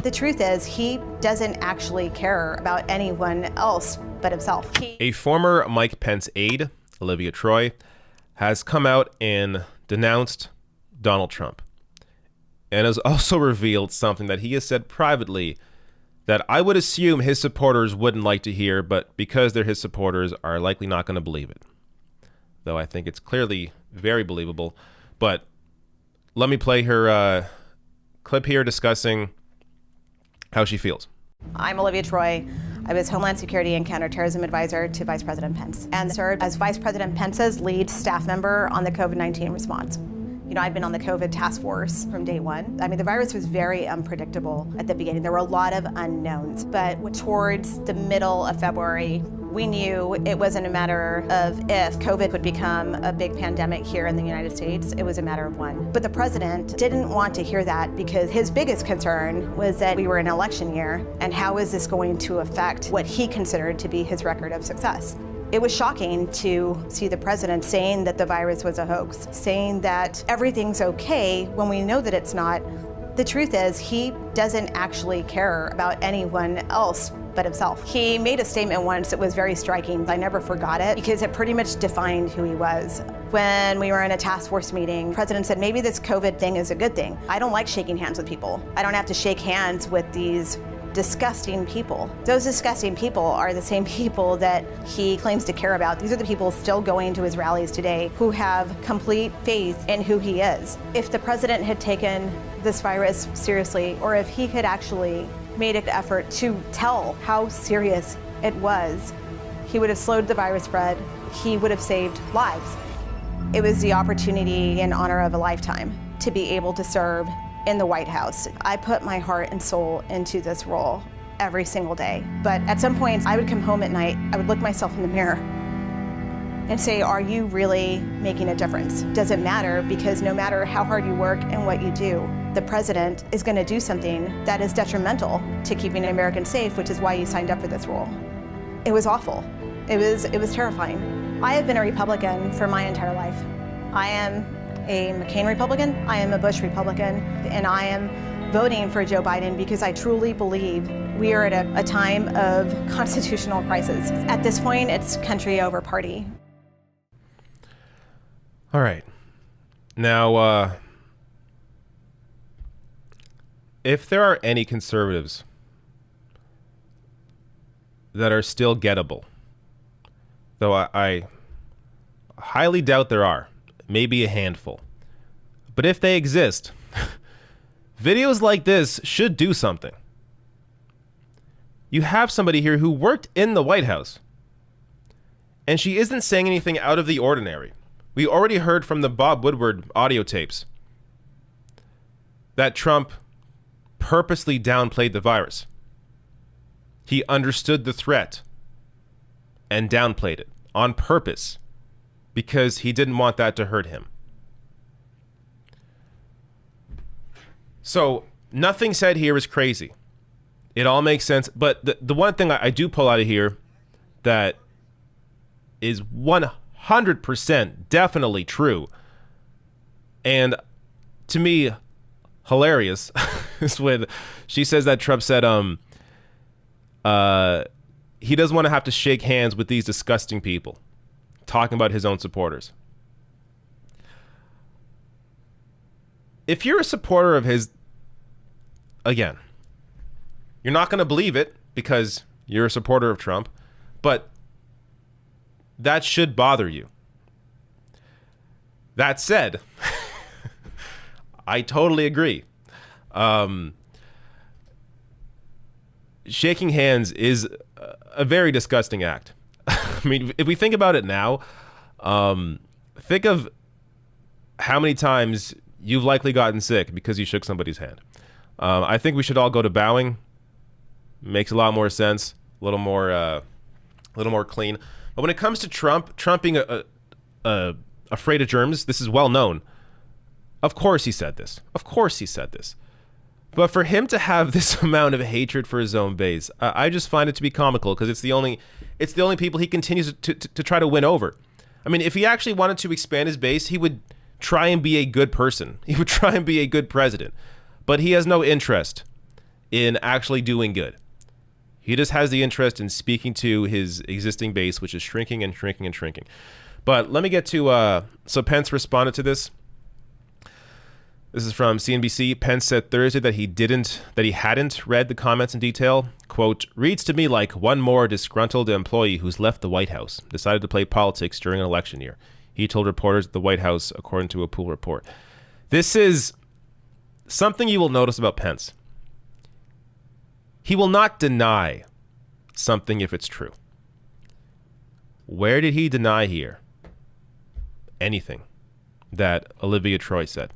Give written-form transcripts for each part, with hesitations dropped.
The truth is, he doesn't actually care about anyone else but himself. A former Mike Pence aide, Olivia Troye, has come out and denounced Donald Trump, and has also revealed something that he has said privately that I would assume his supporters wouldn't like to hear, but because they're his supporters, are likely not going to believe it. Though I think it's clearly very believable. But let me play her clip here discussing how she feels. I'm Olivia Troye. I was Homeland Security and Counterterrorism Advisor to Vice President Pence and served as Vice President Pence's lead staff member on the COVID-19 response. You know, I've been on the COVID task force from day one. I mean, the virus was very unpredictable at the beginning. There were a lot of unknowns, but towards the middle of February, we knew it wasn't a matter of if COVID would become a big pandemic here in the United States, it was a matter of when. But the president didn't want to hear that because his biggest concern was that we were in an election year and how is this going to affect what he considered to be his record of success. It was shocking to see the president saying that the virus was a hoax, saying that everything's okay when we know that it's not. The truth is, he doesn't actually care about anyone else but himself. He made a statement once that was very striking. I never forgot it because it pretty much defined who he was. When we were in a task force meeting, the president said, maybe this COVID thing is a good thing. I don't like shaking hands with people. I don't have to shake hands with these disgusting people. Those disgusting people are the same people that he claims to care about. These are the people still going to his rallies today who have complete faith in who he is. If the president had taken this virus seriously, or if he had actually made an effort to tell how serious it was, he would have slowed the virus spread. He would have saved lives. It was the opportunity and honor of a lifetime to be able to serve in the White House. I put my heart and soul into this role every single day. But at some point, I would come home at night, I would look myself in the mirror and say, are you really making a difference? Does it matter? Because no matter how hard you work and what you do, the president is going to do something that is detrimental to keeping Americans safe, which is why you signed up for this role. It was awful. It was terrifying. I have been a Republican for my entire life. I am a McCain Republican, I am a Bush Republican, and I am voting for Joe Biden because I truly believe we are at a time of constitutional crisis. At this point, it's country over party. All right. Now, if there are any conservatives that are still gettable, though I highly doubt there are, maybe a handful. But if they exist, videos like this should do something. You have somebody here who worked in the White House, and she isn't saying anything out of the ordinary. We already heard from the Bob Woodward audio tapes that Trump purposely downplayed the virus. He understood the threat and downplayed it on purpose, because he didn't want that to hurt him. So nothing said here is crazy. It all makes sense. But the one thing I do pull out of here that is 100% definitely true, and to me hilarious, is when she says that Trump said he doesn't want to have to shake hands with these disgusting people, talking about his own supporters. If you're a supporter of his, again, you're not going to believe it because you're a supporter of Trump, but that should bother you. That said, I totally agree. Shaking hands is a very disgusting act. I mean, if we think about it now, think of how many times you've likely gotten sick because you shook somebody's hand. I think we should all go to bowing. Makes a lot more sense, a little more clean. But when it comes to Trump being afraid of germs, this is well known. Of course he said this. But for him to have this amount of hatred for his own base, I just find it to be comical because it's the only people he continues to try to win over. I mean, if he actually wanted to expand his base, he would try and be a good person. He would try and be a good president. But he has no interest in actually doing good. He just has the interest in speaking to his existing base, which is shrinking and shrinking and shrinking. But let me get to, so Pence responded to this. This is from CNBC. Pence said Thursday that he hadn't read the comments in detail. Quote, reads to me like one more disgruntled employee who's left the White House, decided to play politics during an election year. He told reporters at the White House, according to a pool report. This is something you will notice about Pence. He will not deny something if it's true. Where did he deny here? Anything that Olivia Troye said.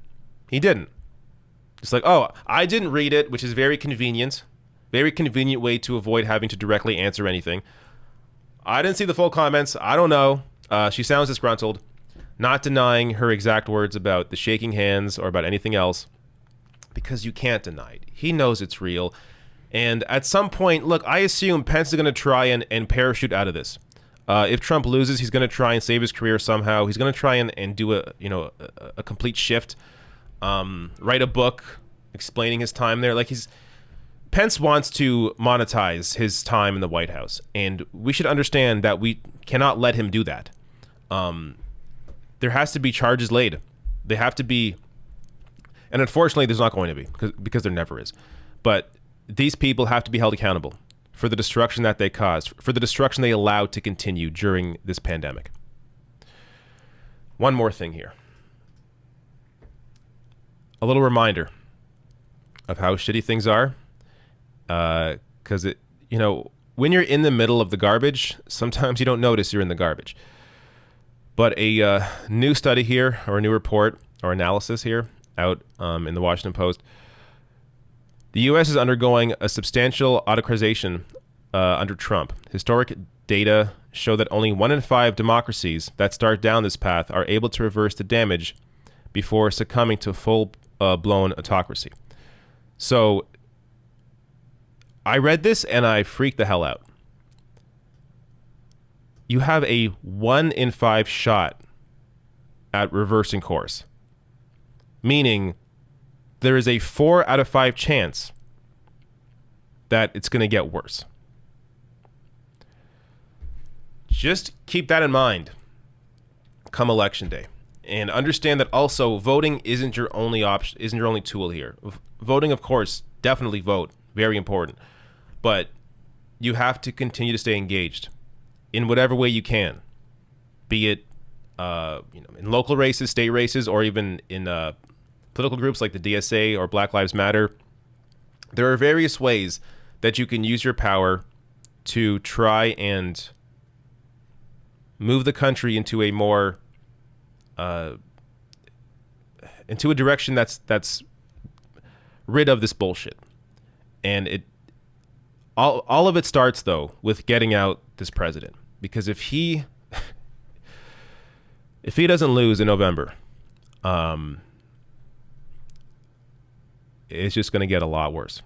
He didn't. It's like, oh, I didn't read it, which is very convenient. Very convenient way to avoid having to directly answer anything. I didn't see the full comments. I don't know. She sounds disgruntled. Not denying her exact words about the shaking hands or about anything else, because you can't deny it. He knows it's real. And at some point, look, I assume Pence is going to try and parachute out of this. If Trump loses, he's going to try and save his career somehow. He's going to try and do a complete shift. Write a book explaining his time there. Pence wants to monetize his time in the White House, and we should understand that we cannot let him do that. There has to be charges laid. They have to be, and unfortunately, there's not going to be because there never is. But these people have to be held accountable for the destruction that they caused, for the destruction they allowed to continue during this pandemic. One more thing here. A little reminder of how shitty things are. Because when you're in the middle of the garbage, sometimes you don't notice you're in the garbage. But a new study here, or a new report or analysis here out in the Washington Post, the U.S. is undergoing a substantial autocratization under Trump. Historic data show that only 1 in 5 democracies that start down this path are able to reverse the damage before succumbing to full-blown autocracy. So I read this and I freaked the hell out. You have a 1 in 5 shot at reversing course, meaning there is a 4 out of 5 chance that it's going to get worse. Just keep that in mind come election day. And understand that also voting isn't your only option, isn't your only tool here. Voting, of course, definitely vote. Very important. But you have to continue to stay engaged in whatever way you can. Be it in local races, state races, or even in political groups like the DSA or Black Lives Matter. There are various ways that you can use your power to try and move the country into a more into a direction that's rid of this bullshit. And all of it starts though with getting out this president, because if he doesn't lose in November, it's just going to get a lot worse.